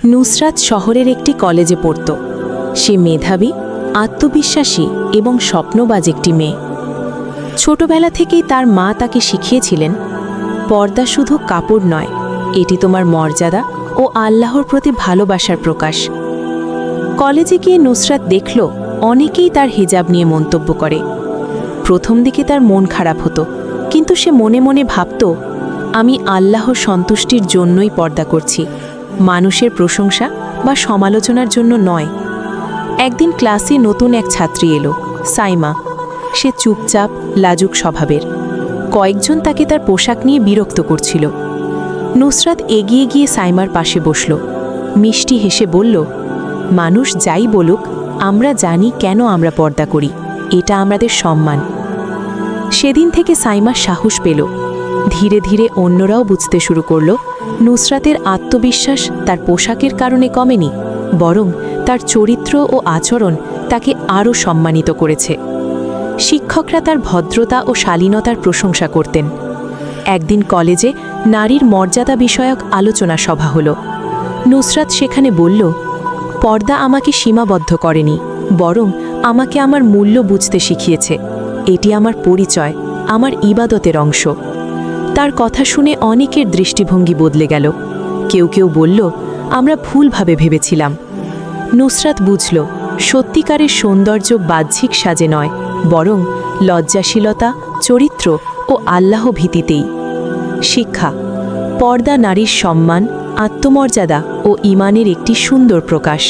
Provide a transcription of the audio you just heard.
নুসরাত শহরের একটি কলেজে পড়ত। সে মেধাবী, আত্মবিশ্বাসী এবং স্বপ্নবাজ একটি মেয়ে। ছোটবেলা থেকেই তার মা তাকে শিখিয়েছিলেন, পর্দা শুধু কাপড় নয়, এটি তোমার মর্যাদা ও আল্লাহর প্রতি ভালোবাসার প্রকাশ। কলেজে গিয়ে নুসরাত দেখল অনেকেই তার হিজাব নিয়ে মন্তব্য করে। প্রথম দিকে তার মন খারাপ হতো, কিন্তু সে মনে মনে ভাবত, আমি আল্লাহর সন্তুষ্টির জন্যই পর্দা করছি, মানুষের প্রশংসা বা সমালোচনার জন্য নয়। একদিন ক্লাসে নতুন এক ছাত্রী এলো, সাইমা। সে চুপচাপ, লাজুক স্বভাবের। কয়েকজন তাকে তার পোশাক নিয়ে বিরক্ত করছিল। নুসরাত এগিয়ে গিয়ে সাইমার পাশে বসল। মিষ্টি হেসে বলল, মানুষ যাই বলুক, আমরা জানি কেন আমরা পর্দা করি, এটা আমাদের সম্মান। সেদিন থেকে সাইমা সাহস পেল। ধীরে ধীরে অন্যরাও বুঝতে শুরু করল, নুসরাতের আত্মবিশ্বাস তার পোশাকের কারণে কমেনি, বরং তার চরিত্র ও আচরণ তাকে আরও সম্মানিত করেছে। শিক্ষকরা তার ভদ্রতা ও শালীনতার প্রশংসা করতেন। একদিন কলেজে নারীর মর্যাদা বিষয়ক আলোচনা সভা হলো। নুসরাত সেখানে বলল, পর্দা আমাকে সীমাবদ্ধ করেনি, বরং আমাকে আমার মূল্য বুঝতে শিখিয়েছে। এটি আমার পরিচয়, আমার ইবাদতের অংশ। তার কথা শুনে অনেকের দৃষ্টিভঙ্গি বদলে গেল। কেউ কেউ বলল, আমরা ভুলভাবে ভেবেছিলাম। নুসরাত বুঝল, সত্যিকারের সৌন্দর্য বাহ্যিক সাজে নয়, বরং লজ্জাশীলতা, চরিত্র ও আল্লাহ ভীতিতেই। শিক্ষা: পর্দা নারীর সম্মান, আত্মমর্যাদা ও ঈমানের একটি সুন্দর প্রকাশ।